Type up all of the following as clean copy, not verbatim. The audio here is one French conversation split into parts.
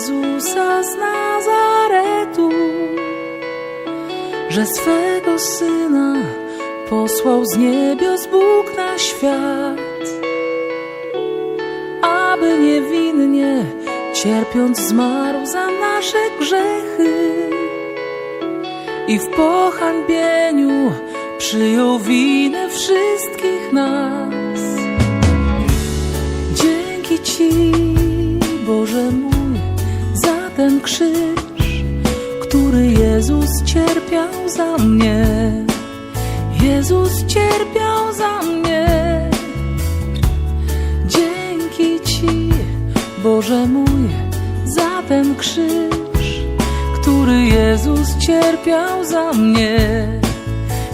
Jezusa z Nazaretu, że swego Syna posłał z niebios Bóg na świat, aby niewinnie cierpiąc zmarł za nasze grzechy i w pohańbieniu przyjął winę wszystkich nas. Dzięki Ci, Boże mój, za ten krzyż, który Jezus cierpiał za mnie. Jezus cierpiał za mnie. Dzięki Ci, Boże mój, za ten krzyż, który Jezus cierpiał za mnie.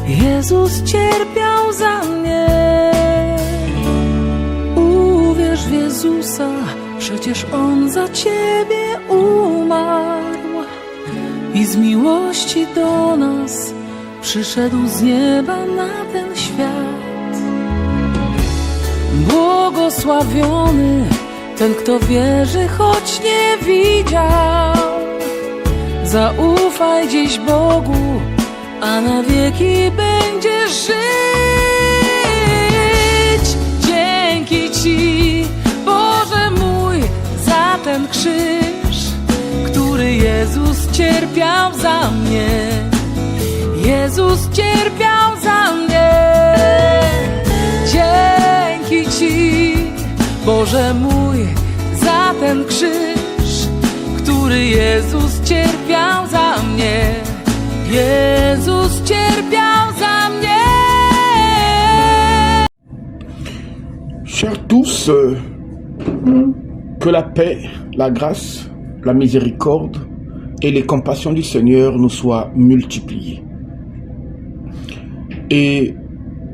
Jezus cierpiał za mnie. Uwierz w Jezusa, przecież On za Ciebie umarł i z miłości do nas przyszedł z nieba na ten świat. Błogosławiony ten, kto wierzy, choć nie widział. Zaufaj dziś Bogu, a na wieki będziesz żyć. Dzięki Ci, Boże mój, za ten krzyż, który Jezus cierpiał za mnie. Jezus cierpiał za mnie. Dzięki Ci, Boże mój, za ten krzyż, który Jezus cierpiał za mnie. Jezus cierpiał za mnie. Chers tous, que la paix, la grâce, la miséricorde et les compassions du Seigneur nous soient multipliées. Et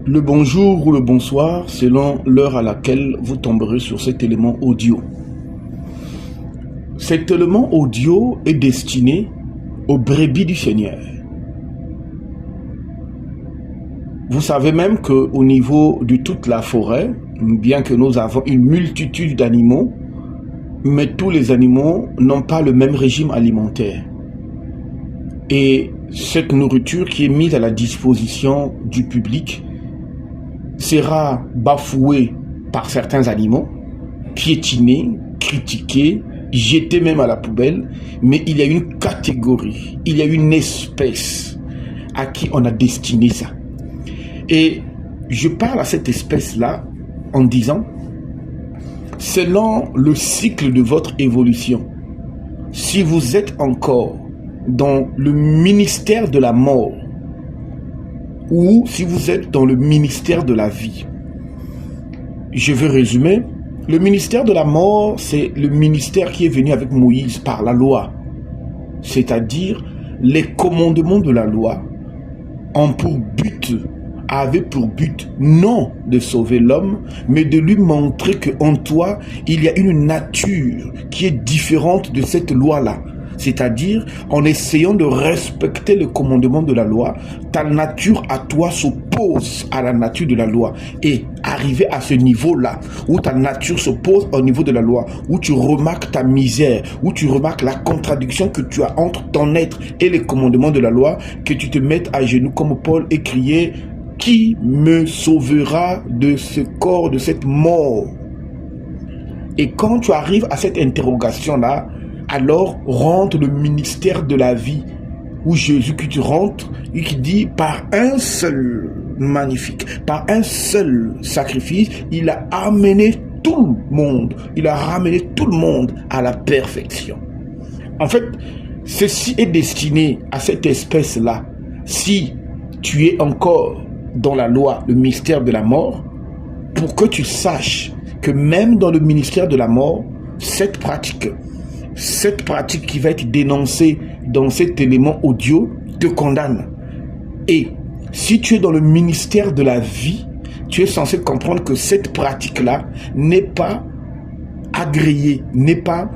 le bonjour ou le bonsoir selon l'heure à laquelle vous tomberez sur cet élément audio. Cet élément audio est destiné aux brebis du Seigneur. Vous savez même qu'au niveau de toute la forêt, bien que nous avons une multitude d'animaux, mais tous les animaux n'ont pas le même régime alimentaire. Et cette nourriture qui est mise à la disposition du public sera bafouée par certains animaux, piétinée, critiquée, jetée même à la poubelle, mais il y a une catégorie, il y a une espèce à qui on a destiné ça. Et je parle à cette espèce-là en disant, selon le cycle de votre évolution, si vous êtes encore dans le ministère de la mort ou si vous êtes dans le ministère de la vie, je vais résumer. Le ministère de la mort, c'est le ministère qui est venu avec Moïse par la loi, c'est-à-dire les commandements de la loi avaient pour but non de sauver l'homme, mais de lui montrer qu'en toi, il y a une nature qui est différente de cette loi-là. C'est-à-dire, en essayant de respecter le commandement de la loi, ta nature à toi s'oppose à la nature de la loi. Et arriver à ce niveau-là, où ta nature s'oppose au niveau de la loi, où tu remarques ta misère, où tu remarques la contradiction que tu as entre ton être et les commandements de la loi, que tu te mettes à genoux comme Paul et crier « Qui me sauvera de ce corps, de cette mort ?» Et quand tu arrives à cette interrogation-là, alors rentre le ministère de la vie, où Jésus qui te rentre et qui dit par un seul magnifique, par un seul sacrifice, il a amené tout le monde, il a ramené tout le monde à la perfection. En fait, ceci est destiné à cette espèce-là. Si tu es encore dans la loi, le mystère de la mort, pour que tu saches que même dans le ministère de la mort, cette pratique qui va être dénoncée dans cet élément audio te condamne. Et si tu es dans le ministère de la vie, tu es censé comprendre que cette pratique-là n'est pas agréée, n'est pas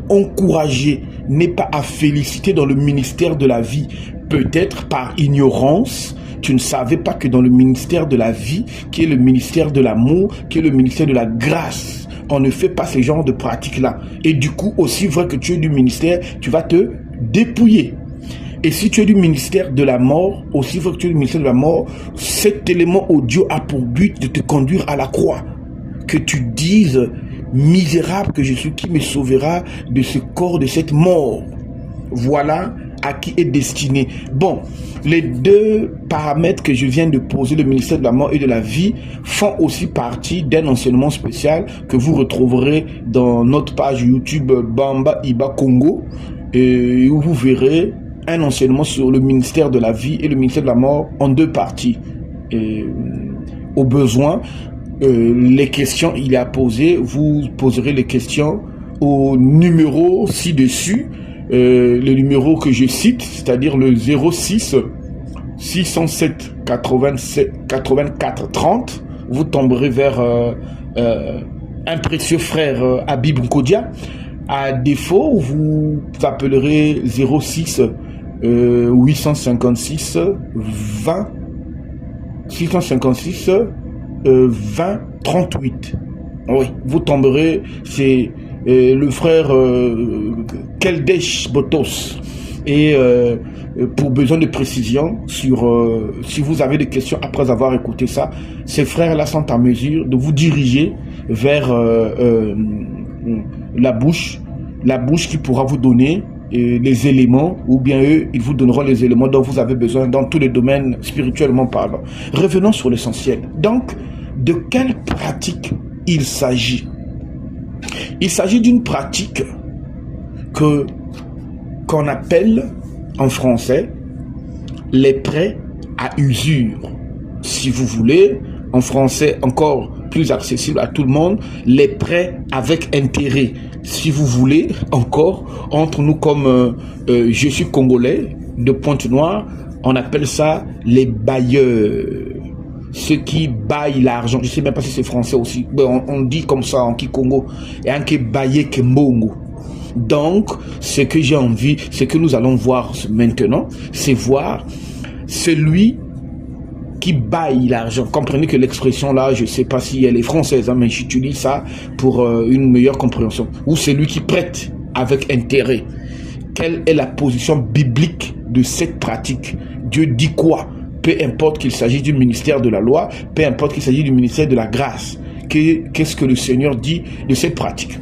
encouragée, n'est pas à féliciter dans le ministère de la vie. Peut-être par ignorance, tu ne savais pas que dans le ministère de la vie, qui est le ministère de l'amour, qui est le ministère de la grâce, on ne fait pas ce genre de pratique-là. Et du coup, aussi vrai que tu es du ministère, tu vas te dépouiller. Et si tu es du ministère de la mort, aussi vrai que tu es du ministère de la mort, cet élément audio a pour but de te conduire à la croix. Que tu dises, misérable que je suis, qui me sauvera de ce corps, de cette mort. Voilà à qui est destiné. Bon, les deux paramètres que je viens de poser, le ministère de la mort et de la vie, font aussi partie d'un enseignement spécial que vous retrouverez dans notre page YouTube Bamba Iba Congo, et où vous verrez un enseignement sur le ministère de la vie et le ministère de la mort en deux parties. Et, au besoin, les questions il est à poser, vous poserez les questions au numéro ci-dessus, le numéro que je cite, c'est-à-dire le 06 607 84 30. Vous tomberez vers un précieux frère Habib Nkodia. À défaut, vous appellerez 06 856 20 656 20 38. Oui, vous tomberez, c'est le frère Keldesh Botos. Et pour besoin de précision sur si vous avez des questions après avoir écouté ça, ces frères-là sont en mesure de vous diriger vers la bouche qui pourra vous donner les éléments, ou bien eux, ils vous donneront les éléments dont vous avez besoin dans tous les domaines spirituellement parlant. Revenons sur l'essentiel. Donc, de quelle pratique il s'agit? Il s'agit d'une pratique qu'on appelle en français les prêts à usure. Si vous voulez, en français encore plus accessible à tout le monde, les prêts avec intérêt. Si vous voulez, encore, entre nous comme je suis congolais, de Pointe-Noire, on appelle ça les bailleurs. Ceux qui baillent l'argent. Je ne sais même pas si c'est français aussi. On dit comme ça en Kikongo. Et en Kibaye Kembongo. Donc, ce que j'ai envie, ce que nous allons voir maintenant, c'est voir celui qui baille l'argent. Comprenez que l'expression là, je ne sais pas si elle est française, hein, mais j'utilise ça pour une meilleure compréhension. Ou celui qui prête avec intérêt. Quelle est la position biblique de cette pratique? Dieu dit quoi? Peu importe qu'il s'agisse du ministère de la loi, peu importe qu'il s'agisse du ministère de la grâce. Qu'est-ce que le Seigneur dit de cette pratique?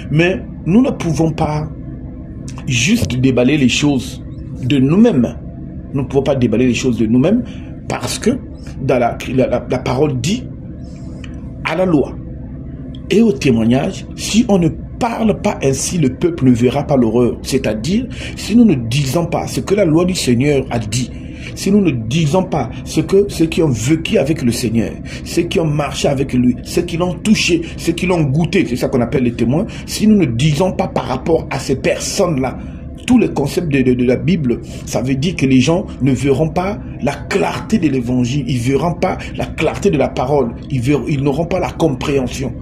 Mais nous ne pouvons pas juste déballer les choses de nous-mêmes. Nous ne pouvons pas déballer les choses de nous-mêmes parce que dans la parole dit à la loi et au témoignage, si on ne parle pas ainsi, le peuple ne verra pas l'horreur. C'est-à-dire, si nous ne disons pas ce que la loi du Seigneur a dit, si nous ne disons pas ce que ceux qui ont vécu avec le Seigneur, ceux qui ont marché avec lui, ceux qui l'ont touché, ceux qui l'ont goûté, c'est ça qu'on appelle les témoins, si nous ne disons pas par rapport à ces personnes-là, tous les concepts de la Bible, ça veut dire que les gens ne verront pas la clarté de l'évangile, ils ne verront pas la clarté de la parole, ils n'auront pas la compréhension.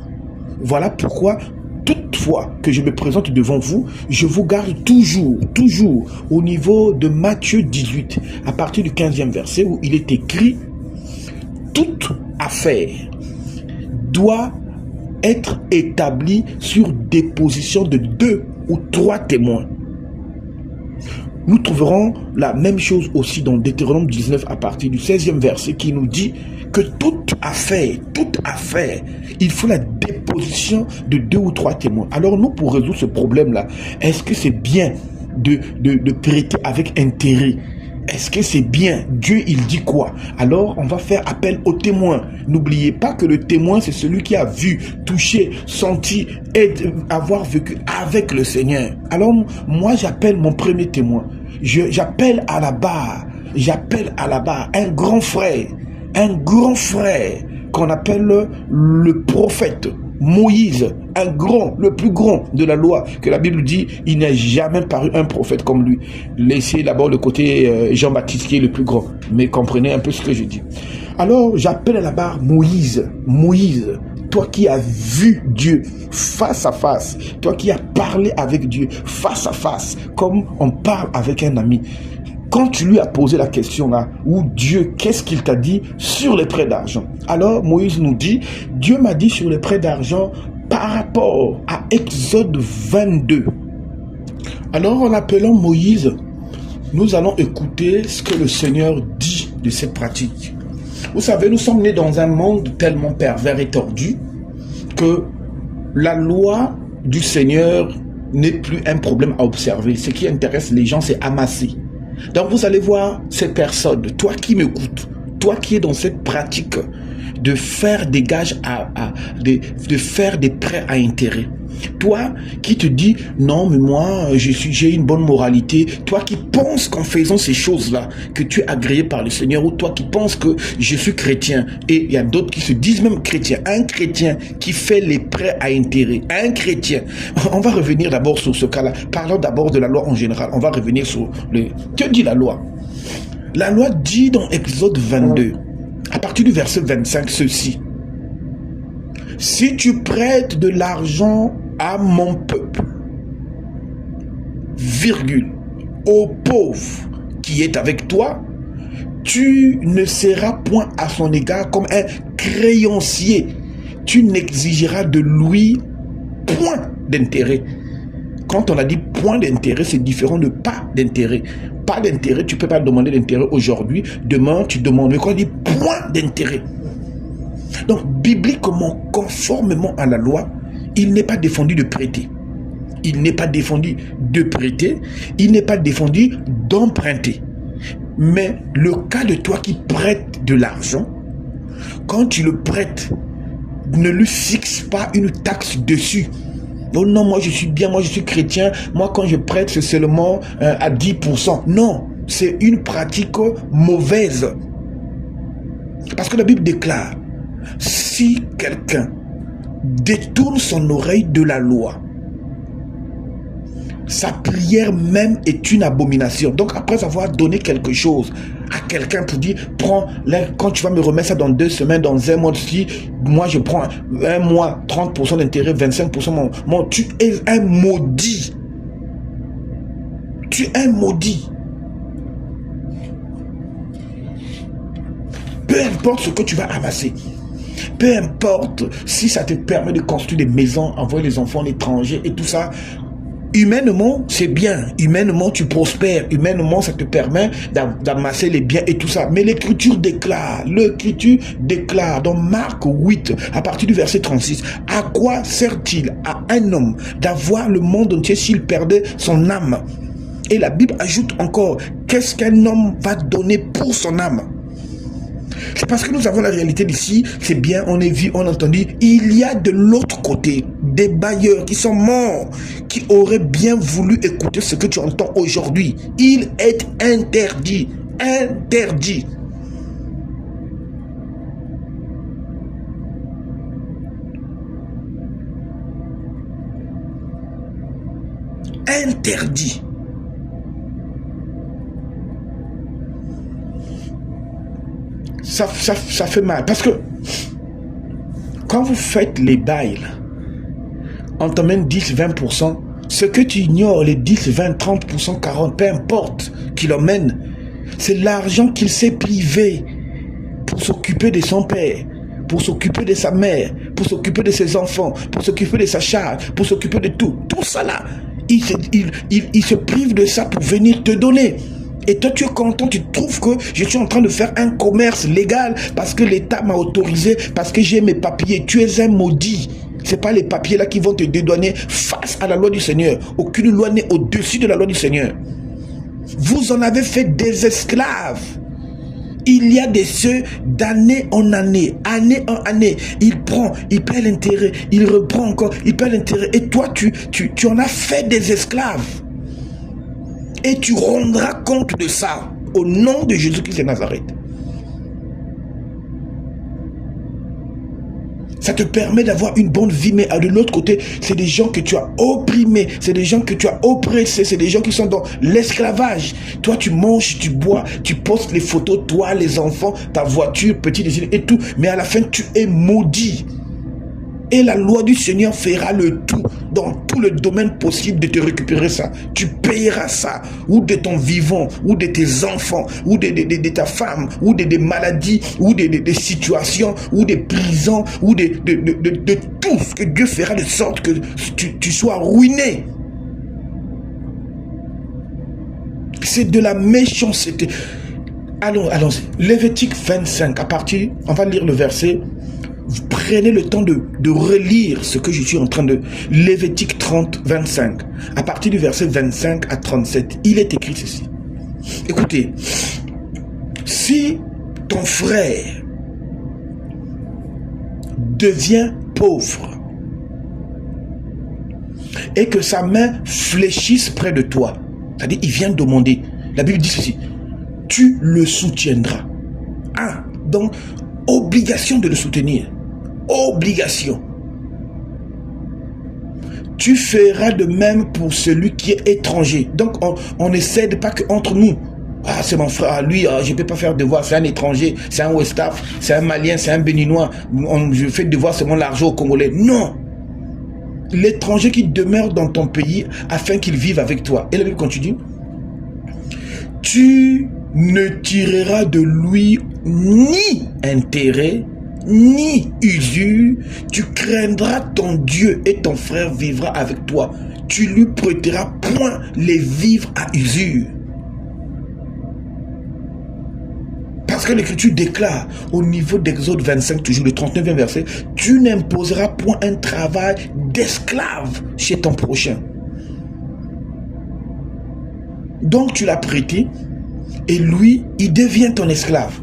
Voilà pourquoi toutefois que je me présente devant vous, je vous garde toujours au niveau de Matthieu 18, à partir du 15e verset où il est écrit « Toute affaire doit être établie sur déposition de 2 ou 3 témoins. » Nous trouverons la même chose aussi dans Deutéronome 19 à partir du 16e verset qui nous dit que toute affaire, il faut la déposition de 2 ou 3 témoins. Alors nous, pour résoudre ce problème-là, est-ce que c'est bien de prêter avec intérêt? Est-ce que c'est bien? Dieu, il dit quoi? Alors, on va faire appel au témoin. N'oubliez pas que le témoin, c'est celui qui a vu, touché, senti, et avoir vécu avec le Seigneur. Alors, moi, j'appelle mon premier témoin. J'appelle à la barre un grand frère qu'on appelle le prophète Moïse, le plus grand de la loi, que la Bible dit, il n'a jamais paru un prophète comme lui. Laissez d'abord le côté Jean-Baptiste qui est le plus grand, mais comprenez un peu ce que je dis. Alors, j'appelle à la barre Moïse, toi qui as vu Dieu face à face, toi qui as parlé avec Dieu face à face, comme on parle avec un ami. Quand tu lui as posé la question là, ou Dieu, qu'est-ce qu'il t'a dit sur les prêts d'argent? Alors Moïse nous dit, Dieu m'a dit sur les prêts d'argent, par rapport à Exode 22. Alors, en appelant Moïse, nous allons écouter ce que le Seigneur dit de cette pratique. Vous savez, nous sommes nés dans un monde tellement pervers et tordu que la loi du Seigneur n'est plus un problème à observer. Ce qui intéresse les gens, c'est amasser. Donc vous allez voir ces personnes, toi qui m'écoutes, toi qui es dans cette pratique de faire des gages de faire des prêts à intérêt. Toi qui te dis non mais moi j'ai une bonne moralité, toi qui penses qu'en faisant ces choses-là que tu es agréé par le Seigneur, ou toi qui penses que je suis chrétien, et il y a d'autres qui se disent même chrétien, un chrétien qui fait les prêts à intérêt, un chrétien. On va revenir d'abord sur ce cas-là. Parlons d'abord de la loi en général. On va revenir sur le... Que dit la loi? La loi dit dans Exode 22, à partir du verset 25, ceci: si tu prêtes de l'argent à mon peuple, virgule, au pauvre qui est avec toi, tu ne seras point à son égard comme un créancier. Tu n'exigeras de lui point d'intérêt. Quand on a dit point d'intérêt, c'est différent de pas d'intérêt. Pas d'intérêt, tu ne peux pas demander d'intérêt aujourd'hui. Demain, tu demandes. Mais quand on dit point d'intérêt, donc bibliquement, conformément à la loi, il n'est pas défendu de prêter. Il n'est pas défendu de prêter. Il n'est pas défendu d'emprunter. Mais le cas de toi qui prêtes de l'argent, quand tu le prêtes, ne lui fixe pas une taxe dessus. Oh non, moi je suis bien, moi je suis chrétien, moi quand je prête c'est seulement à 10%. Non, c'est une pratique mauvaise. Parce que la Bible déclare, si quelqu'un détourne son oreille de la loi, sa prière même est une abomination. Donc après avoir donné quelque chose à quelqu'un pour dire, prends, là, quand tu vas me remettre ça dans 2 semaines, dans un mois, si moi je prends un mois, 30% d'intérêt, 25%, tu es un maudit. Tu es un maudit. Peu importe ce que tu vas amasser. Peu importe si ça te permet de construire des maisons, envoyer les enfants à l'étranger et tout ça. Humainement, c'est bien. Humainement, tu prospères. Humainement, ça te permet d'amasser les biens et tout ça. Mais l'Écriture déclare, dans Marc 8, à partir du verset 36, à quoi sert-il à un homme d'avoir le monde entier s'il perdait son âme? Et la Bible ajoute encore, qu'est-ce qu'un homme va donner pour son âme? C'est parce que nous avons la réalité d'ici, c'est bien, on est vu, on a entendu. Il y a de l'autre côté des bailleurs qui sont morts, qui auraient bien voulu écouter ce que tu entends aujourd'hui. Il est interdit, interdit. Interdit. Ça fait mal. Parce que quand vous faites les bails, on t'emmène 10, 20%. Ce que tu ignores, les 10, 20, 30%, 40%, peu importe qui l'emmène, c'est l'argent qu'il s'est privé pour s'occuper de son père, pour s'occuper de sa mère, pour s'occuper de ses enfants, pour s'occuper de sa charge, pour s'occuper de tout. Tout ça là, il se prive de ça pour venir te donner. Et toi, tu es content, tu trouves que je suis en train de faire un commerce légal parce que l'État m'a autorisé, parce que j'ai mes papiers. Tu es un maudit. Ce n'est pas les papiers là qui vont te dédouaner face à la loi du Seigneur. Aucune loi n'est au-dessus de la loi du Seigneur. Vous en avez fait des esclaves. Il y a des ceux d'année en année en année. Il prend, il paie l'intérêt, il reprend encore, il paie l'intérêt. Et toi, tu en as fait des esclaves. Et tu rendras compte de ça au nom de Jésus-Christ de Nazareth. Ça te permet d'avoir une bonne vie, mais de l'autre côté, c'est des gens que tu as opprimés, c'est des gens que tu as oppressés, c'est des gens qui sont dans l'esclavage. Toi, tu manges, tu bois, tu postes les photos, toi, les enfants, ta voiture, petit désir et tout, mais à la fin, tu es maudit. Et la loi du Seigneur fera le tout dans tout le domaine possible de te récupérer ça. Tu payeras ça, ou de ton vivant, ou de tes enfants, ou de ta femme, ou des maladies, ou des situations, ou des prisons, ou de tout ce que Dieu fera de sorte que tu sois ruiné. C'est de la méchanceté. Allons-y. Lévitique 25, à partir, on va lire le verset. Vous prenez le temps de relire ce que je suis en train de... Lévitique 30, 25. À partir du verset 25 à 37, il est écrit ceci. Écoutez, si ton frère devient pauvre et que sa main fléchisse près de toi, c'est-à-dire il vient demander, la Bible dit ceci, tu le soutiendras. Donc, obligation de le soutenir. Obligation. Tu feras de même pour celui qui est étranger. Donc, on ne cède pas qu'entre nous. C'est mon frère, lui, je ne peux pas faire devoir, c'est un étranger, c'est un West Af, c'est un Malien, c'est un Béninois. Je fais devoir seulement l'argent aux Congolais. Non. L'étranger qui demeure dans ton pays afin qu'il vive avec toi. Et la Bible continue. Tu ne tireras de lui ni intérêt, ni usure. Tu craindras ton Dieu et ton frère vivra avec toi. Tu lui prêteras point les vivres à usure. Parce que l'Écriture déclare au niveau d'Exode 25, toujours le 39e verset, tu n'imposeras point un travail d'esclave chez ton prochain. Donc tu l'as prêté et lui, il devient ton esclave.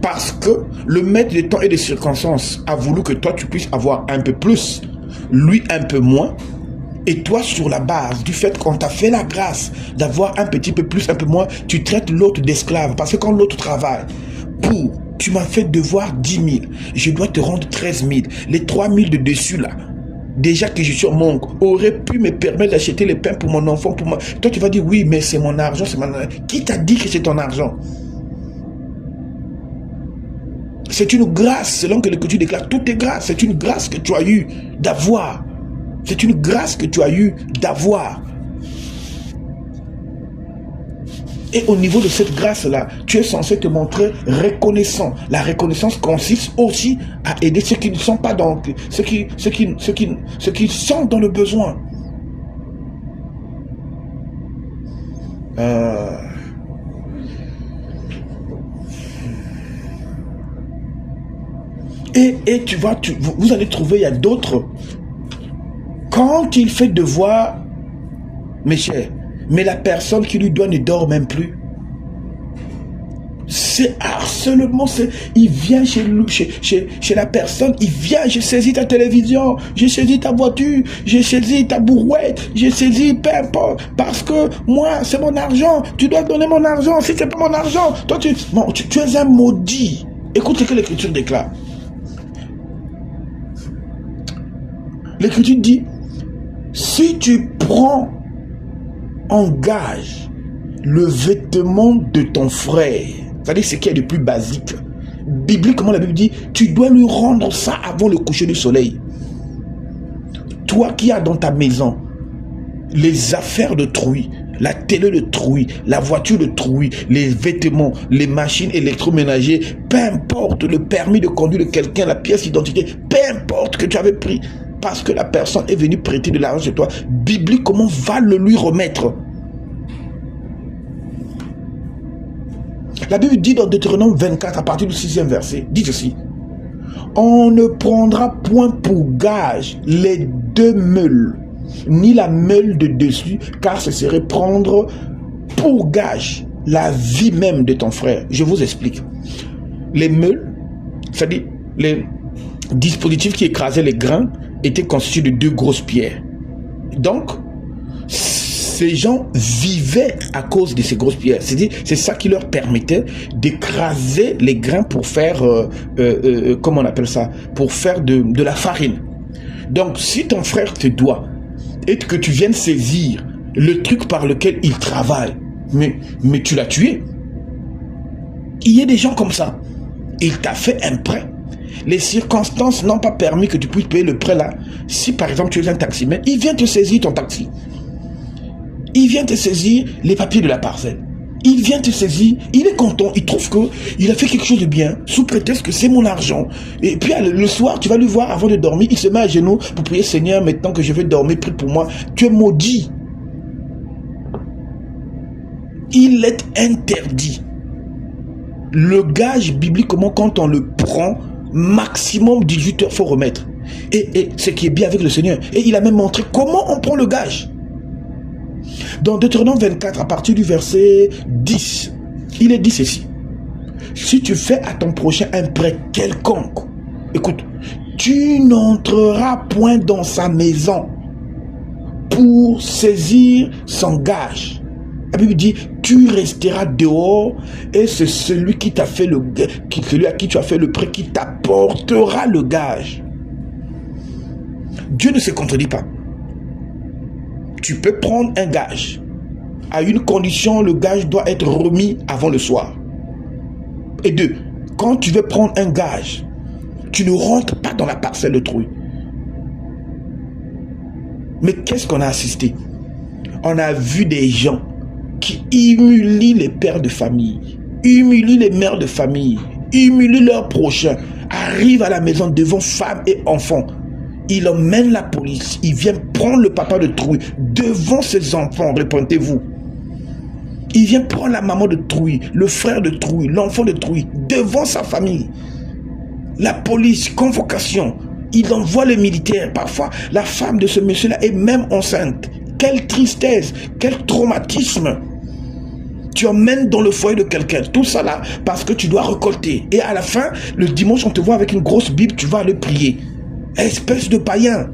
Parce que le maître des temps et des circonstances a voulu que toi tu puisses avoir un peu plus, lui un peu moins. Et toi, sur la base du fait qu'on t'a fait la grâce d'avoir un petit peu plus, un peu moins, tu traites l'autre d'esclave. Parce que quand l'autre travaille, tu m'as fait devoir 10 000, je dois te rendre 13 000. Les 3 000 de dessus là, déjà que je suis en manque, aurait pu me permettre d'acheter les pains pour mon enfant, pour moi. Toi, tu vas dire, oui, mais c'est mon argent, c'est mon argent. Qui t'a dit que c'est ton argent? C'est une grâce, selon que l'Écriture déclare, tout est grâce. C'est une grâce que tu as eu d'avoir. C'est une grâce que tu as eu d'avoir. Et au niveau de cette grâce-là, tu es censé te montrer reconnaissant. La reconnaissance consiste aussi à aider ceux qui ne sont pas dans... Ceux qui sont dans le besoin. Et tu vois, vous allez trouver, il y a d'autres... Quand il fait devoir, mes chers, mais la personne qui lui doit ne dort même plus. C'est harcèlement, il vient chez la personne, il vient, j'ai saisi ta télévision, j'ai saisi ta voiture, j'ai saisi ta brouette, j'ai saisi peu importe, parce que moi, c'est mon argent, tu dois donner mon argent, si c'est pas mon argent, toi tu es un maudit. Écoute ce que l'Écriture déclare. L'Écriture dit, si tu prends en gage le vêtement de ton frère, c'est-à-dire ce qui est le plus basique, bibliquement la Bible dit, tu dois lui rendre ça avant le coucher du soleil. Toi qui as dans ta maison les affaires d'autrui, la télé d'autrui, la voiture d'autrui, les vêtements, les machines électroménagères, peu importe le permis de conduire de quelqu'un, la pièce d'identité, peu importe que tu avais pris, parce que la personne est venue prêter de l'argent chez toi, bibliquement va le lui remettre. La Bible dit dans Deutéronome 24, à partir du 6e verset, dit ceci. On ne prendra point pour gage les 2 meules, ni la meule de dessus, car ce serait prendre pour gage la vie même de ton frère. Je vous explique. Les meules, c'est-à-dire les dispositifs qui écrasaient les grains, étaient constitués de 2 grosses pierres. Donc, ces gens vivaient à cause de ces grosses pierres. C'est-à-dire, c'est ça qui leur permettait d'écraser les grains pour faire, comment on appelle ça, pour faire de la farine. Donc, si ton frère te doit et que tu viennes saisir le truc par lequel il travaille, mais tu l'as tué. Il y a des gens comme ça. Il t'a fait un prêt. les circonstances n'ont pas permis que tu puisses payer le prêt là. Si par exemple tu es un taximan, il vient te saisir ton taxi. Il vient te saisir les papiers de la parcelle. Il vient te saisir, il est content, il trouve qu'il a fait quelque chose de bien, sous prétexte que c'est mon argent. Et puis le soir, tu vas le voir avant de dormir, il se met à genoux pour prier, Seigneur, maintenant que je vais dormir, prie pour moi. Tu es maudit. Il est interdit. Le gage bibliquement, quand on le prend, maximum 18 heures, il faut remettre. Et ce qui est bien avec le Seigneur. Et il a même montré comment on prend le gage. Dans Deutéronome 24, à partir du verset 10, il est dit ceci. Si tu fais à ton prochain un prêt quelconque, écoute, tu n'entreras point dans sa maison pour saisir son gage. La Bible dit, tu resteras dehors et c'est celui qui t'a fait celui à qui tu as fait le prêt qui t'apportera le gage. Dieu ne se contredit pas. Tu peux prendre un gage. À une condition, le gage doit être remis avant le soir. Et deux, quand tu veux prendre un gage, tu ne rentres pas dans la parcelle d'autrui. Mais qu'est-ce qu'on a assisté? On a vu des gens qui humilient les pères de famille, humilient les mères de famille, humilient leurs prochains, arrivent à la maison devant femmes et enfants. Il emmène la police, il vient prendre le papa de trouille devant ses enfants, répondez-vous. Il vient prendre la maman de trouille, le frère de trouille, l'enfant de trouille, devant sa famille. La police, convocation, il envoie les militaires. Parfois, la femme de ce monsieur-là est même enceinte. Quelle tristesse, quel traumatisme. Tu emmènes dans le foyer de quelqu'un, tout ça là, parce que tu dois récolter. Et à la fin, le dimanche, on te voit avec une grosse Bible, tu vas aller prier. Espèce de païen.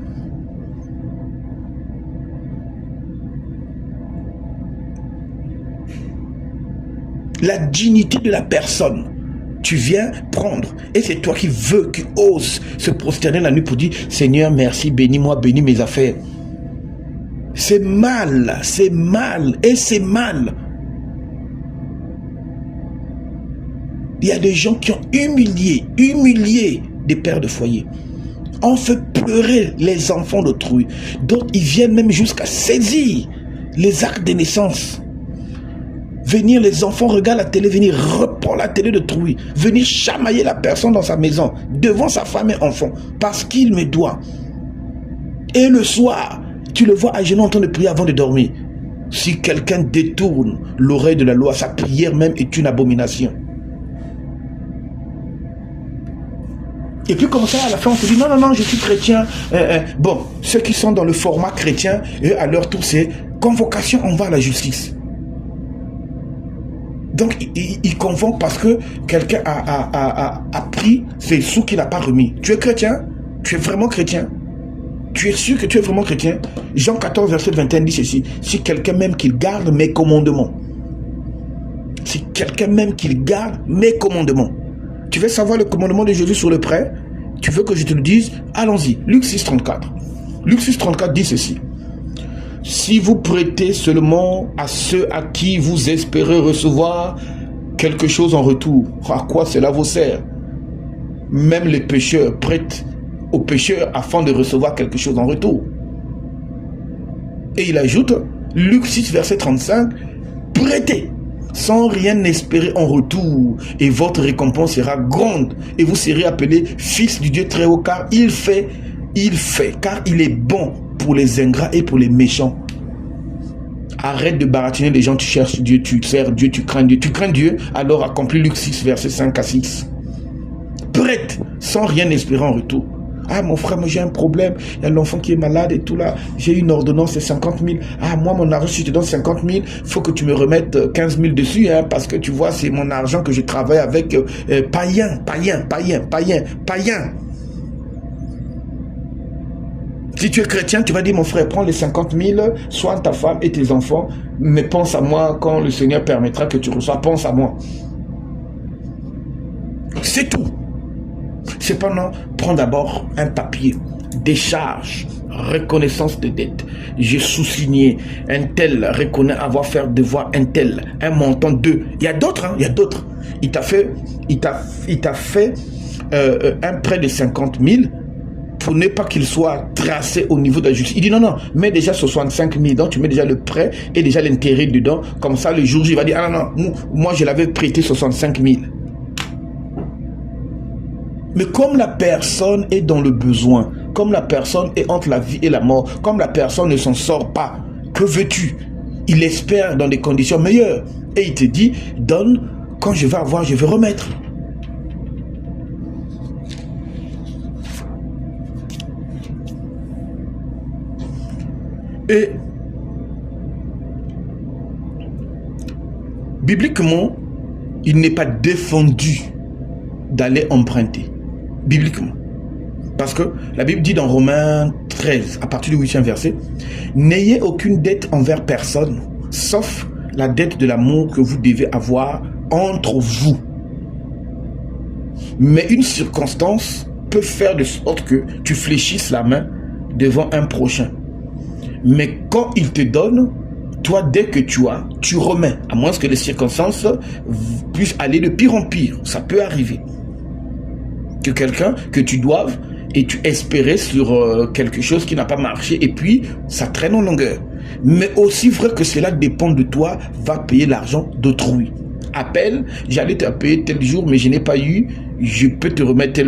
La dignité de la personne, tu viens prendre. Et c'est toi qui veux, qui oses se prosterner la nuit pour dire, Seigneur, merci, bénis-moi, bénis mes affaires. C'est mal, et c'est mal. Il y a des gens qui ont humilié des pères de foyer. On fait pleurer les enfants d'autrui. D'autres, ils viennent même jusqu'à saisir les actes de naissance. Venir, les enfants regardent la télé, venir reprendre la télé d'autrui. Venir chamailler la personne dans sa maison, devant sa femme et enfant, parce qu'il me doit. Et le soir, tu le vois à genoux en train de prier avant de dormir. Si quelqu'un détourne l'oreille de la loi, sa prière même est une abomination. Et puis comme ça, à la fin, on te dit, non, je suis chrétien. Bon, ceux qui sont dans le format chrétien, eux, à leur tour, c'est convocation, on va à la justice. Donc, ils convoquent parce que quelqu'un a pris ses sous qu'il n'a pas remis. Tu es chrétien? Tu es vraiment chrétien? Tu es sûr que tu es vraiment chrétien? Jean 14, verset 21 dit ceci. Si quelqu'un même qu'il garde mes commandements. Si quelqu'un même qu'il garde mes commandements. Tu veux savoir le commandement de Jésus sur le prêt? Tu veux que je te le dise? Allons-y. Luc 6, 34. Luc 6, 34 dit ceci. Si vous prêtez seulement à ceux à qui vous espérez recevoir quelque chose en retour, à quoi cela vous sert? Même les pécheurs prêtent aux pécheurs afin de recevoir quelque chose en retour. Et il ajoute, Luc 6, verset 35, prêtez sans rien espérer en retour, et votre récompense sera grande, et vous serez appelés fils du Dieu très haut, car il fait, car il est bon pour les ingrats et pour les méchants. Arrête de baratiner les gens, tu cherches Dieu, tu sers Dieu, tu crains Dieu, alors accomplis Luc 6, verset 5 à 6. Prête, sans rien espérer en retour. Ah, mon frère, moi j'ai un problème. Il y a l'enfant qui est malade et tout là. J'ai une ordonnance, c'est 50 000. Ah, moi, mon argent, si je te donne 50 000, il faut que tu me remettes 15 000 dessus, hein, parce que tu vois, c'est mon argent que je travaille avec païen. Si tu es chrétien, tu vas dire, mon frère, prends les 50 000, soigne ta femme et tes enfants, mais pense à moi quand le Seigneur permettra que tu reçois. Pense à moi. C'est tout. Cependant, prends d'abord un papier, décharge, reconnaissance de dette. J'ai sous-signé, un tel reconnaît avoir fait devoir un tel, un montant 2. Il y a d'autres, il y a d'autres. Il t'a fait un prêt de 50 000 pour ne pas qu'il soit tracé au niveau de la justice. Il dit non, non, mets déjà 65 000, donc tu mets déjà le prêt et déjà l'intérêt dedans, comme ça le jour J, il va dire, ah non, non, moi je l'avais prêté 65 000. Mais comme la personne est dans le besoin, comme la personne est entre la vie et la mort, comme la personne ne s'en sort pas, que veux-tu? Il espère dans des conditions meilleures. Et il te dit, donne, quand je vais avoir, je vais remettre. Et bibliquement, il n'est pas défendu d'aller emprunter. Bibliquement. Parce que la Bible dit dans Romains 13, à partir du 8e verset, « N'ayez aucune dette envers personne, sauf la dette de l'amour que vous devez avoir entre vous. Mais une circonstance peut faire de sorte que tu fléchisses la main devant un prochain. Mais quand il te donne, toi, dès que tu as, tu remets, à moins que les circonstances puissent aller de pire en pire. Ça peut arriver. Que quelqu'un, que tu doives, et tu espérais sur quelque chose qui n'a pas marché, et puis ça traîne en longueur. Mais aussi vrai que cela dépend de toi, va payer l'argent d'autrui. Appelle, j'allais te payer tel jour, mais je n'ai pas eu, je peux te remettre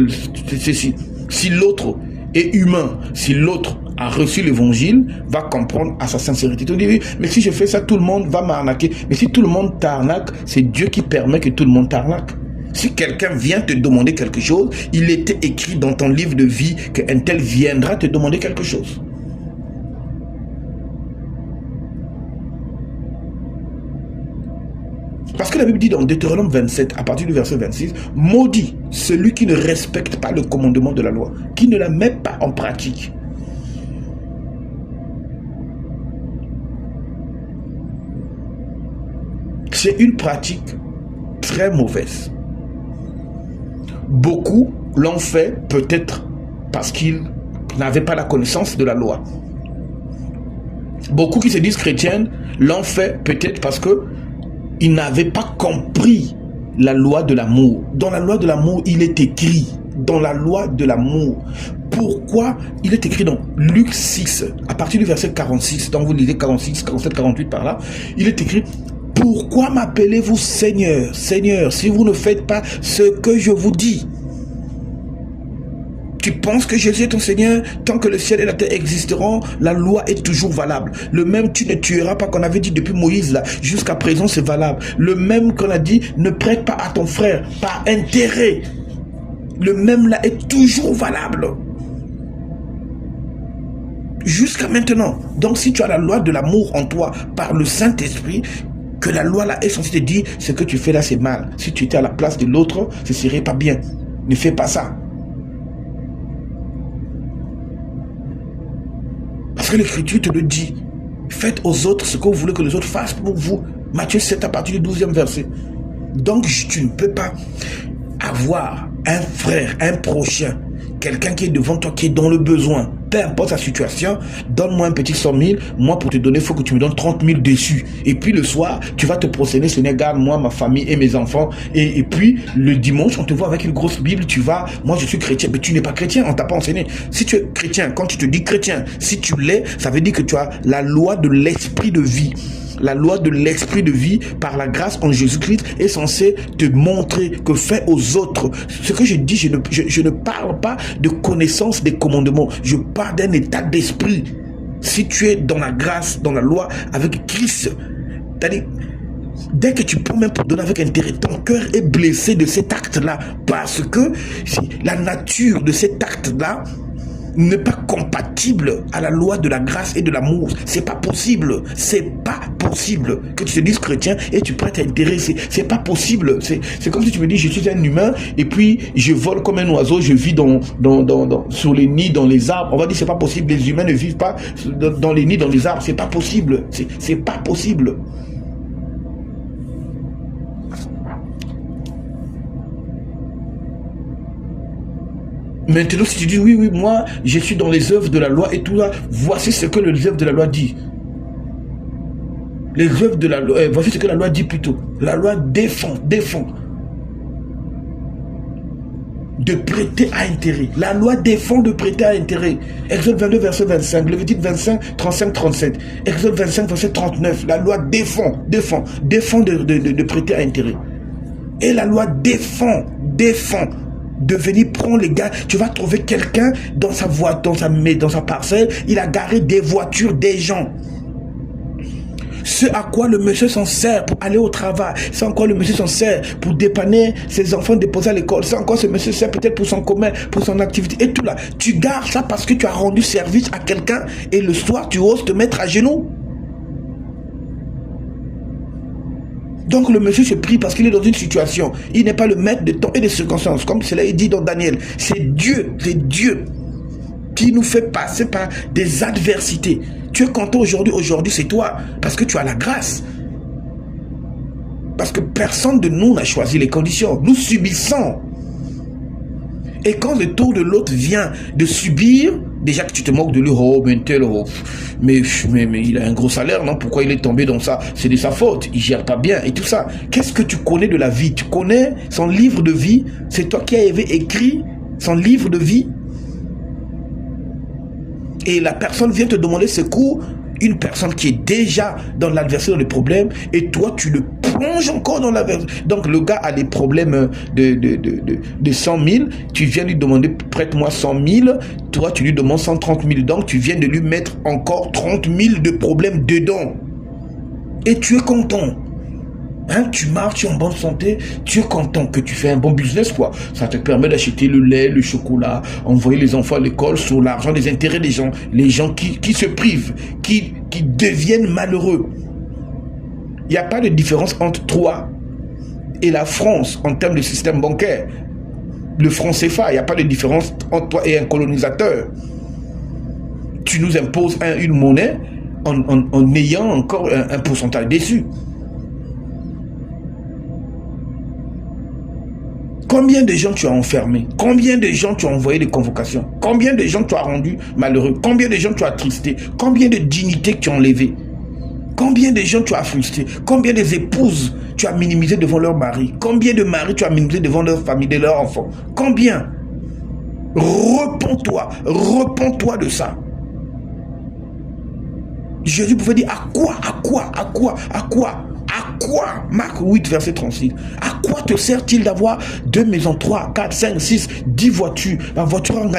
ceci. Si l'autre est humain, si l'autre a reçu l'évangile, va comprendre à sa sincérité. Tu dis, mais si je fais ça, tout le monde va m'arnaquer. Mais si tout le monde t'arnaque, c'est Dieu qui permet que tout le monde t'arnaque. Si quelqu'un vient te demander quelque chose, il était écrit dans ton livre de vie qu'un tel viendra te demander quelque chose. Parce que la Bible dit dans Deutéronome 27, à partir du verset 26, « Maudit celui qui ne respecte pas le commandement de la loi, qui ne la met pas en pratique. » C'est une pratique très mauvaise. Beaucoup l'ont fait peut-être parce qu'ils n'avaient pas la connaissance de la loi. Beaucoup qui se disent chrétiens l'ont fait peut-être parce qu'ils n'avaient pas compris la loi de l'amour. Dans la loi de l'amour, il est écrit, dans la loi de l'amour. Pourquoi il est écrit dans Luc 6, à partir du verset 46, donc vous lisez 46, 47, 48 par là, il est écrit: pourquoi m'appelez-vous Seigneur, Seigneur, si vous ne faites pas ce que je vous dis? Tu penses que Jésus est ton Seigneur? Tant que le ciel et la terre existeront, la loi est toujours valable. Le même tu ne tueras pas qu'on avait dit depuis Moïse là, jusqu'à présent c'est valable. Le même qu'on a dit, ne prête pas à ton frère par intérêt. Le même là est toujours valable. Jusqu'à maintenant. Donc si tu as la loi de l'amour en toi par le Saint-Esprit, que la loi là est censée te dire, ce que tu fais là c'est mal. Si tu étais à la place de l'autre, ce serait pas bien. Ne fais pas ça. Parce que l'Écriture te le dit. Faites aux autres ce que vous voulez que les autres fassent pour vous. Matthieu 7 à partir du 12e verset. Donc tu ne peux pas avoir un frère, un prochain, quelqu'un qui est devant toi, qui est dans le besoin. Peu importe sa situation, donne-moi un petit 100 000, moi pour te donner, il faut que tu me donnes 30 000 dessus. Et puis le soir, tu vas te procéder, Seigneur, garde moi, ma famille et mes enfants. Et puis le dimanche, on te voit avec une grosse Bible, tu vas, moi je suis chrétien, mais tu n'es pas chrétien, on t'a pas enseigné. Si tu es chrétien, quand tu te dis chrétien, si tu l'es, ça veut dire que tu as la loi de l'esprit de vie. La loi de l'esprit de vie par la grâce en Jésus-Christ est censée te montrer que fais aux autres. Ce que je dis, je ne parle pas de connaissance des commandements. Je parle d'un état d'esprit. Si tu es dans la grâce, dans la loi avec Christ, c'est-à-dire, dès que tu peux même pour donner avec intérêt, ton cœur est blessé de cet acte-là parce que la nature de cet acte-là n'est pas compatible à la loi de la grâce et de l'amour. C'est pas possible. C'est pas possible que tu te dises chrétien et tu prêtes intérêt. C'est pas possible. C'est comme si tu me dis je suis un humain et puis je vole comme un oiseau, je vis sur les nids, dans les arbres. On va dire c'est pas possible. Les humains ne vivent pas dans les nids, dans les arbres. C'est pas possible. C'est pas possible. Maintenant, si tu dis, oui, moi, je suis dans les œuvres de la loi et tout là, voici ce que les œuvres de la loi dit. Les œuvres de la loi, voici ce que la loi dit plutôt. La loi défend. de prêter à intérêt. La loi défend de prêter à intérêt. Exode 22, verset 25. Lévitique 25, 35, 37. Exode 25, verset 39. La loi défend de prêter à intérêt. Et la loi défend de venir prendre les gars. Tu vas trouver quelqu'un dans sa voiture, dans sa parcelle, il a garé des voitures des gens. Ce à quoi le monsieur s'en sert pour aller au travail, c'est encore le monsieur s'en sert pour dépanner ses enfants déposés à l'école, c'est encore ce monsieur sert peut-être pour son commerce, pour son activité et tout là. Tu gardes ça parce que tu as rendu service à quelqu'un et le soir tu oses te mettre à genoux. Donc le monsieur se prie parce qu'il est dans une situation. Il n'est pas le maître de temps et des circonstances. Comme cela est dit dans Daniel. C'est Dieu qui nous fait passer par des adversités. Tu es content aujourd'hui c'est toi. Parce que tu as la grâce. Parce que personne de nous n'a choisi les conditions. Nous subissons. Et quand le tour de l'autre vient de subir, déjà que tu te moques de lui, oh, mais il a un gros salaire, non? Pourquoi il est tombé dans ça? C'est de sa faute, il gère pas bien et tout ça. Qu'est-ce que tu connais de la vie? Tu connais son livre de vie? C'est toi qui avais écrit son livre de vie? Et la personne vient te demander secours, une personne qui est déjà dans l'adversité, dans les problèmes, et toi tu le plonges encore dans l'adversité. Donc le gars a des problèmes de 100 000, tu viens lui demander prête-moi 100 000, toi tu lui demandes 130 000, donc tu viens de lui mettre encore 30 000 de problèmes dedans. Et tu es content. Hein, tu marches, tu es en bonne santé, tu es content que tu fais un bon business, quoi. Ça te permet d'acheter le lait, le chocolat, envoyer les enfants à l'école sur l'argent des intérêts des gens. Les gens qui se privent, qui deviennent malheureux. Il n'y a pas de différence entre toi et la France en termes de système bancaire. Le franc CFA, il n'y a pas de différence entre toi et un colonisateur. Tu nous imposes une monnaie en ayant encore un pourcentage dessus. Combien de gens tu as enfermés? Combien de gens tu as envoyé des convocations? Combien de gens tu as rendu malheureux? Combien de gens tu as attristé? Combien de dignités tu as enlevées? Combien de gens tu as frustré? Combien des épouses tu as minimisé devant leur mari? Combien de maris tu as minimisé devant leur famille, de leurs enfants? Combien? Repens-toi de ça. Jésus pouvait dire à quoi? Marc 8, verset 36. À quoi te sert-il d'avoir 2 maisons, 3, 4, 5, 6, 10 voitures? La voiture,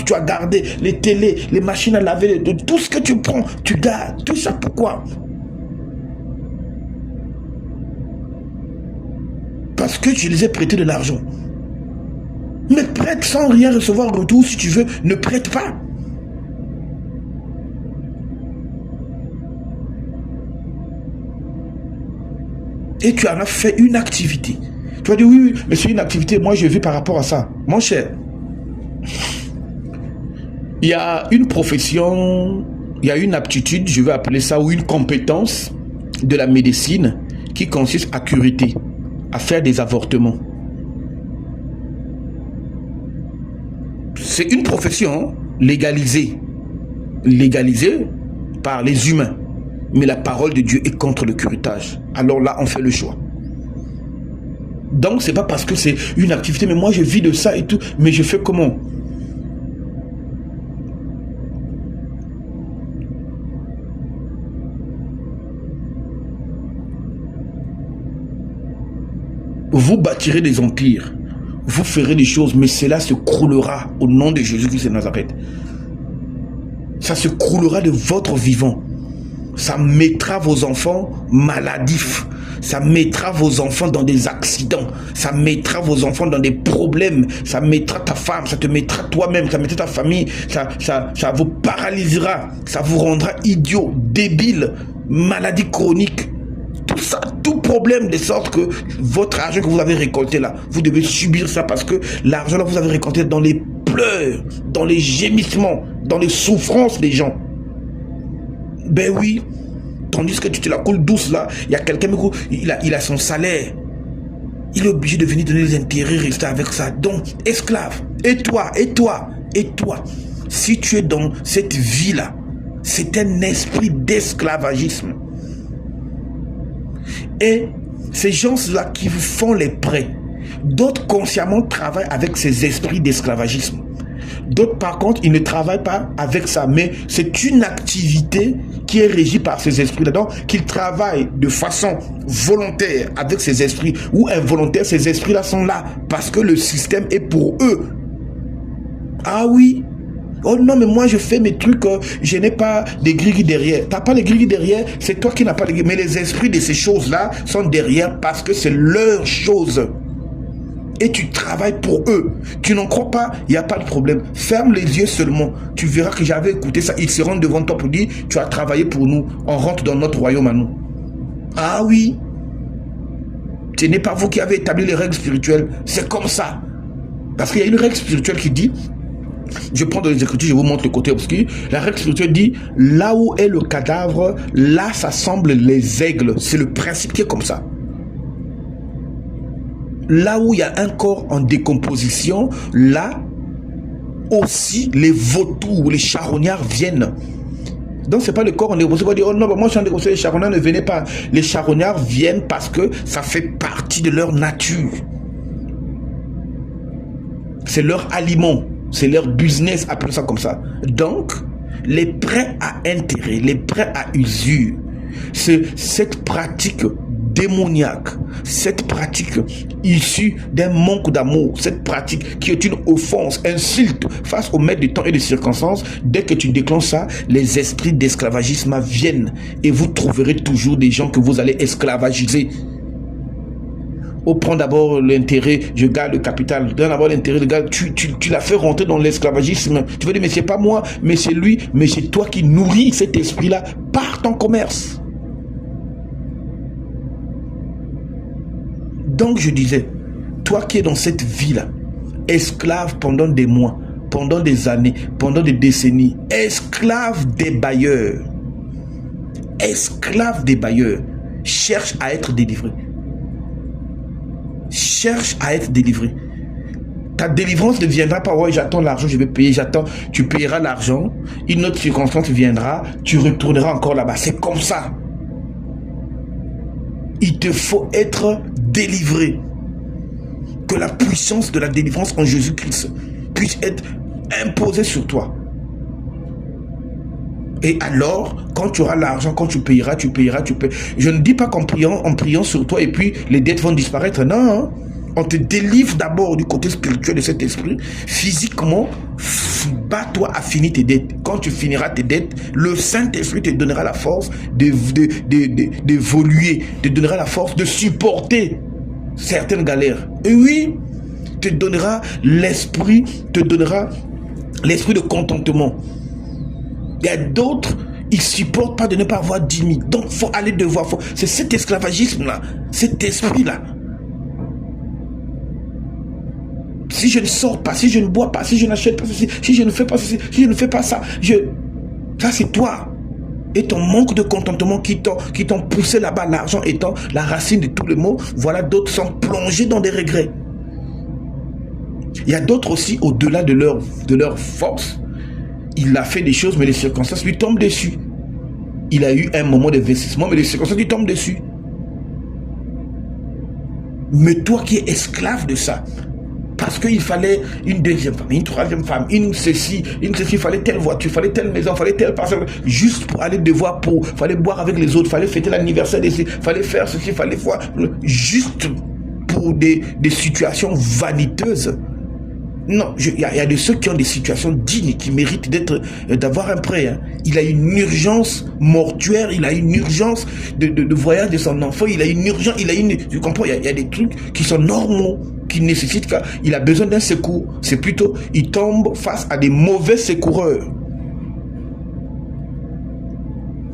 tu as gardé les télés, les machines à laver, tout ce que tu prends, tu gardes. Tout ça pourquoi? Parce que je les ai prêtés de l'argent. Mais prête sans rien recevoir en retour. Si tu veux, ne prête pas. Et tu en as fait une activité. Tu vas dire, oui, mais c'est une activité, moi je vis par rapport à ça. Mon cher, il y a une profession, il y a une aptitude, je vais appeler ça, ou une compétence de la médecine qui consiste à curer, à faire des avortements. C'est une profession légalisée par les humains. Mais la parole de Dieu est contre le curettage. Alors là, on fait le choix. Donc, c'est pas parce que c'est une activité, mais moi, je vis de ça et tout. Mais je fais comment? Vous bâtirez des empires. Vous ferez des choses, mais cela se croulera au nom de Jésus-Christ de Nazareth. Ça se croulera de votre vivant. Ça mettra vos enfants maladifs. Ça mettra vos enfants dans des accidents. Ça mettra vos enfants dans des problèmes. Ça mettra ta femme, ça te mettra toi-même, ça mettra ta famille. Ça vous paralysera. Ça vous rendra idiot, débile, maladie chronique. Tout ça, tout problème de sorte que votre argent que vous avez récolté là, vous devez subir ça parce que l'argent là, vous avez récolté dans les pleurs, dans les gémissements, dans les souffrances des gens. Ben oui, tandis que tu te la coules douce là, il y a quelqu'un, il a son salaire. Il est obligé de venir donner les intérêts, rester avec ça. Donc, esclave. Et toi, si tu es dans cette vie-là, c'est un esprit d'esclavagisme. Et ces gens-là qui vous font les prêts, D'autres consciemment travaillent avec ces esprits d'esclavagisme. D'autres, par contre, ils ne travaillent pas avec ça, mais c'est une activité qui est régie par ces esprits-là. Donc, qu'ils travaillent de façon volontaire avec ces esprits ou involontaire, ces esprits-là sont là parce que le système est pour eux. Ah oui. Oh non, mais moi je fais mes trucs, je n'ai pas des grilles derrière. Tu n'as pas les grilles derrière, c'est toi qui n'as pas les grilles. Mais les esprits de ces choses-là sont derrière parce que c'est leur chose. Et tu travailles pour eux. Tu n'en crois pas, il n'y a pas de problème. Ferme les yeux seulement. Tu verras que j'avais écouté ça. Ils seront devant toi pour dire, tu as travaillé pour nous. On rentre dans notre royaume à nous. Ah oui. Ce n'est pas vous qui avez établi les règles spirituelles. C'est comme ça. Parce qu'il y a une règle spirituelle qui dit, je prends dans les Écritures, je vous montre le côté obscur. La règle spirituelle dit, là où est le cadavre, là s'assemblent les aigles. C'est le principe qui est comme ça. Là où il y a un corps en décomposition, là aussi les vautours, les charognards viennent. Donc c'est pas le corps en décomposition. On va dire, oh non, moi je suis en décomposition, les charognards ne venaient pas. Les charognards viennent parce que ça fait partie de leur nature. C'est leur aliment, c'est leur business, appelons ça comme ça. Donc, les prêts à intérêt, les prêts à usure, c'est cette pratique démoniaque, cette pratique issue d'un manque d'amour, cette pratique qui est une offense, insulte face au maître du temps et des circonstances. Dès que tu déclenches ça, les esprits d'esclavagisme viennent et vous trouverez toujours des gens que vous allez esclavagiser. On prend d'abord l'intérêt, je garde le capital, donne d'abord l'intérêt, le gars, tu l'as fait rentrer dans l'esclavagisme. Tu vas dire, mais c'est pas moi, mais c'est lui, mais c'est toi qui nourris cet esprit-là par ton commerce. Donc je disais, toi qui es dans cette vie-là, esclave pendant des mois, pendant des années, pendant des décennies, esclave des bailleurs, cherche à être délivré. Cherche à être délivré. Ta délivrance ne viendra pas, ouais, j'attends l'argent, je vais payer, j'attends, tu payeras l'argent, une autre circonstance viendra, tu retourneras encore là-bas. C'est comme ça. Il te faut être délivré. Que la puissance de la délivrance en Jésus-Christ puisse être imposée sur toi. Et alors, quand tu auras l'argent, quand tu payeras, tu payeras. Je ne dis pas qu'en priant sur toi et puis les dettes vont disparaître. Non, hein. On te délivre d'abord du côté spirituel de cet esprit. Physiquement, bats-toi à finir tes dettes. Quand tu finiras tes dettes, le Saint-Esprit te donnera la force d'évoluer, te donnera la force de supporter certaines galères. Et oui, te donnera l'esprit de contentement. Il y a d'autres, ils ne supportent pas de ne pas avoir 10 000. Donc, il faut aller devoir. C'est cet esclavagisme-là, cet esprit-là. Si je ne sors pas, si je ne bois pas, si je n'achète pas ceci, si je ne fais pas ceci, si je ne fais pas ça, ça c'est toi. Et ton manque de contentement qui t'ont poussé là-bas, l'argent étant la racine de tous les maux, voilà, d'autres sont plongés dans des regrets. Il y a d'autres aussi, au-delà de leur force. Il a fait des choses, mais les circonstances lui tombent dessus. Il a eu un moment d'investissement, mais les circonstances lui tombent dessus. Mais toi qui es esclave de ça, parce qu'il fallait une deuxième femme, une troisième femme, une ceci, il fallait telle voiture, il fallait telle maison, il fallait telle personne, juste pour aller devoir il fallait boire avec les autres, il fallait fêter l'anniversaire il fallait faire ceci, il fallait voir, juste pour des situations vaniteuses. Non, il y a de ceux qui ont des situations dignes, qui méritent d'avoir un prêt. Hein. Il a une urgence mortuaire, il a une urgence de voyage de son enfant, il a une urgence, tu comprends, il y a des trucs qui sont normaux, qui nécessitent qu'il a besoin d'un secours. C'est plutôt, il tombe face à des mauvais secoureurs.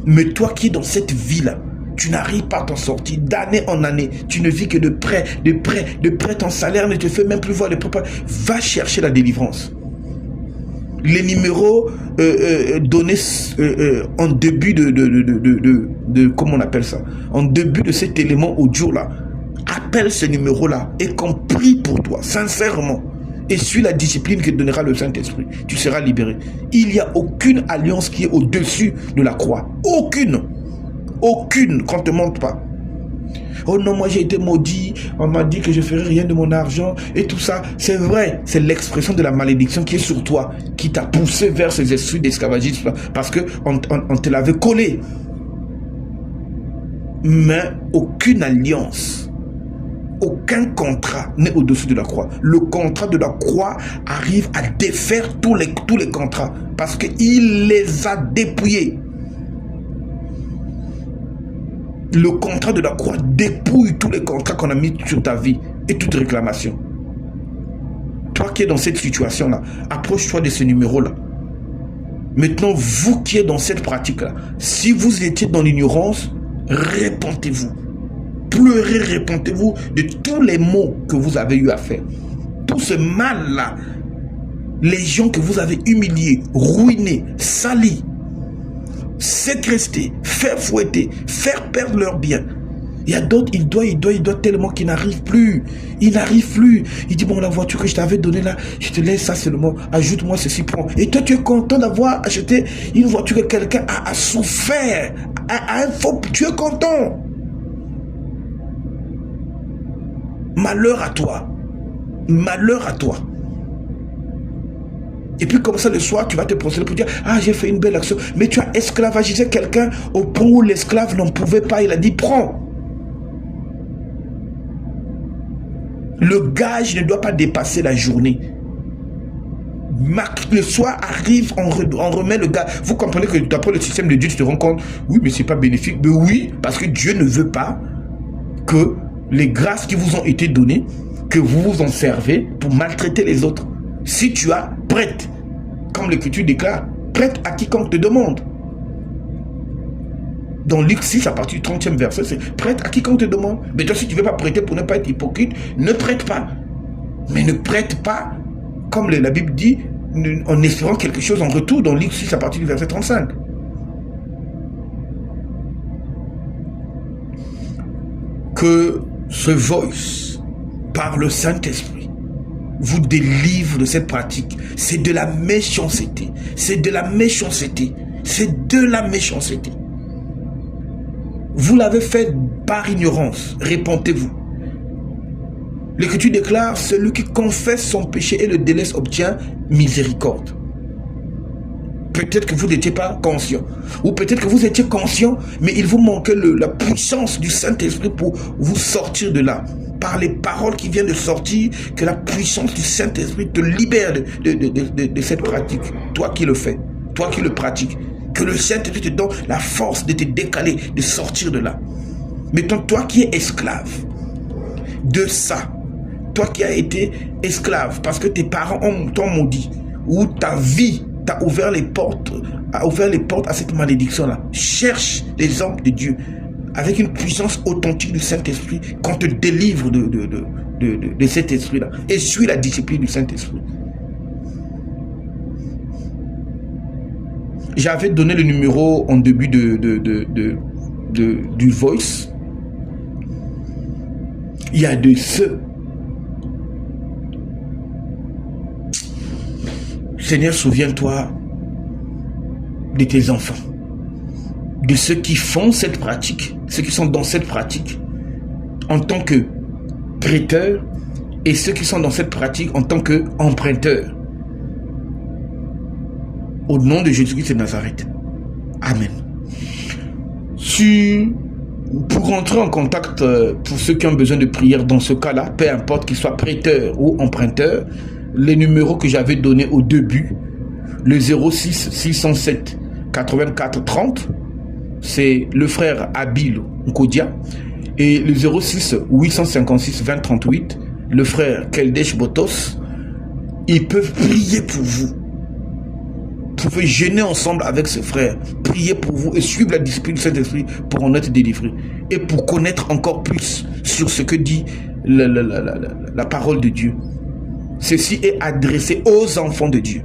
Mais toi qui es dans cette vie-là, tu n'arrives pas à t'en sortir d'année en année. Tu ne vis que de près. Ton salaire ne te fait même plus voir les prépas. Va chercher la délivrance. Les numéros donnés en début de comment on appelle ça, en début de cet élément audio là, appelle ce numéro là et qu'on prie pour toi sincèrement. Et suis la discipline que donnera le Saint-Esprit. Tu seras libéré. Il n'y a aucune alliance qui est au-dessus de la croix. Aucune qu'on ne te montre pas. Oh non, moi j'ai été maudit, on m'a dit que je ferais rien de mon argent et tout ça. C'est vrai, c'est l'expression de la malédiction qui est sur toi, qui t'a poussé vers ces esprits d'esclavagisme parce que on te l'avait collé. Mais aucune alliance, aucun contrat n'est au-dessus de la croix. Le contrat de la croix arrive à défaire tous les contrats parce qu'il les a dépouillés. Le contrat de la croix dépouille tous les contrats qu'on a mis sur ta vie et toute réclamation. Toi qui es dans cette situation-là, approche-toi de ce numéro-là. Maintenant, vous qui êtes dans cette pratique-là, si vous étiez dans l'ignorance, répentez-vous. Pleurez, répentez-vous de tous les maux que vous avez eu à faire. Tout ce mal-là, les gens que vous avez humiliés, ruinés, salis, séquestrer, faire fouetter, faire perdre leurs biens. Il y a d'autres, il doit tellement qu'il n'arrive plus. Il n'arrive plus. Il dit, bon, la voiture que je t'avais donnée là, je te laisse ça seulement. Ajoute-moi ceci, prends. Et toi, tu es content d'avoir acheté une voiture que quelqu'un a souffert. Tu es content. Malheur à toi. Malheur à toi. Et puis comme ça, le soir, tu vas te procéder pour dire, ah, j'ai fait une belle action. Mais tu as esclavagisé quelqu'un au point où l'esclave n'en pouvait pas. Il a dit, prends. Le gage ne doit pas dépasser la journée. Le soir arrive, on remet le gage. Vous comprenez que d'après le système de Dieu, tu te rends compte, oui, mais c'est pas bénéfique. Mais oui, parce que Dieu ne veut pas que les grâces qui vous ont été données, que vous vous en servez pour maltraiter les autres. Si tu as prête, comme l'Écriture déclare, prête à quiconque te demande. Dans Luc 6, à partir du 30e verset, c'est prête à quiconque te demande. Mais toi, si tu ne veux pas prêter pour ne pas être hypocrite, ne prête pas. Mais ne prête pas, comme la Bible dit, en espérant quelque chose en retour, dans Luc 6, à partir du verset 35. Que ce voice, par le Saint-Esprit, vous délivre de cette pratique. C'est de la méchanceté. C'est de la méchanceté. C'est de la méchanceté. Vous l'avez fait par ignorance. Répentez-vous. L'Écriture déclare, celui qui confesse son péché et le délaisse obtient miséricorde. Peut-être que vous n'étiez pas conscient. Ou peut-être que vous étiez conscient, mais il vous manquait la puissance du Saint-Esprit pour vous sortir de là. Par les paroles qui viennent de sortir, que la puissance du Saint-Esprit te libère de cette pratique. Toi qui le fais, toi qui le pratiques. Que le Saint-Esprit te donne la force de te décaler, de sortir de là. Mettons, toi qui es esclave de ça, toi qui as été esclave parce que tes parents t'ont maudit, ou ta vie t'a ouvert les portes, à cette malédiction-là. Cherche les hommes de Dieu avec une puissance authentique du Saint-Esprit qu'on te délivre de cet esprit-là. Et suis la discipline du Saint-Esprit. J'avais donné le numéro en début du Voice. Il y a de ceux. Seigneur, souviens-toi de tes enfants, de ceux qui font cette pratique, ceux qui sont dans cette pratique en tant que prêteurs et ceux qui sont dans cette pratique en tant qu'emprunteurs. Au nom de Jésus-Christ de Nazareth. Amen. Pour rentrer en contact, pour ceux qui ont besoin de prière dans ce cas-là, peu importe qu'ils soient prêteurs ou emprunteurs, les numéros que j'avais donnés au début, le 06 607 84 30, c'est le frère Abil Nkodia, et le 06 856 20 38, le frère Keldesh Botos. Ils peuvent prier pour vous. Vous pouvez jeûner ensemble avec ce frère, prier pour vous et suivre la discipline du Saint-Esprit pour en être délivré. Et pour connaître encore plus sur ce que dit la parole de Dieu. Ceci est adressé aux enfants de Dieu.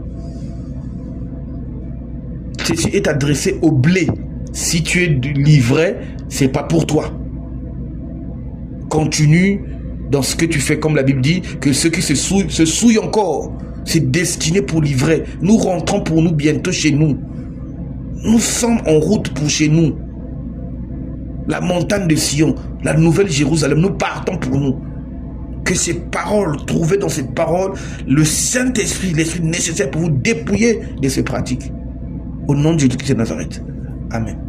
Ceci est adressé au blé. Si tu es livré, c'est pas pour toi. Continue dans ce que tu fais, comme la Bible dit, que ceux qui se souillent encore. C'est destiné pour livrer. Nous rentrons pour nous bientôt chez nous. Nous sommes en route pour chez nous. la montagne de Sion, la nouvelle Jérusalem. Nous partons pour nous. Que ces paroles, trouvez dans ces paroles le Saint-Esprit, l'Esprit nécessaire pour vous dépouiller de ces pratiques. Au nom de Jésus-Christ de Nazareth. Amen.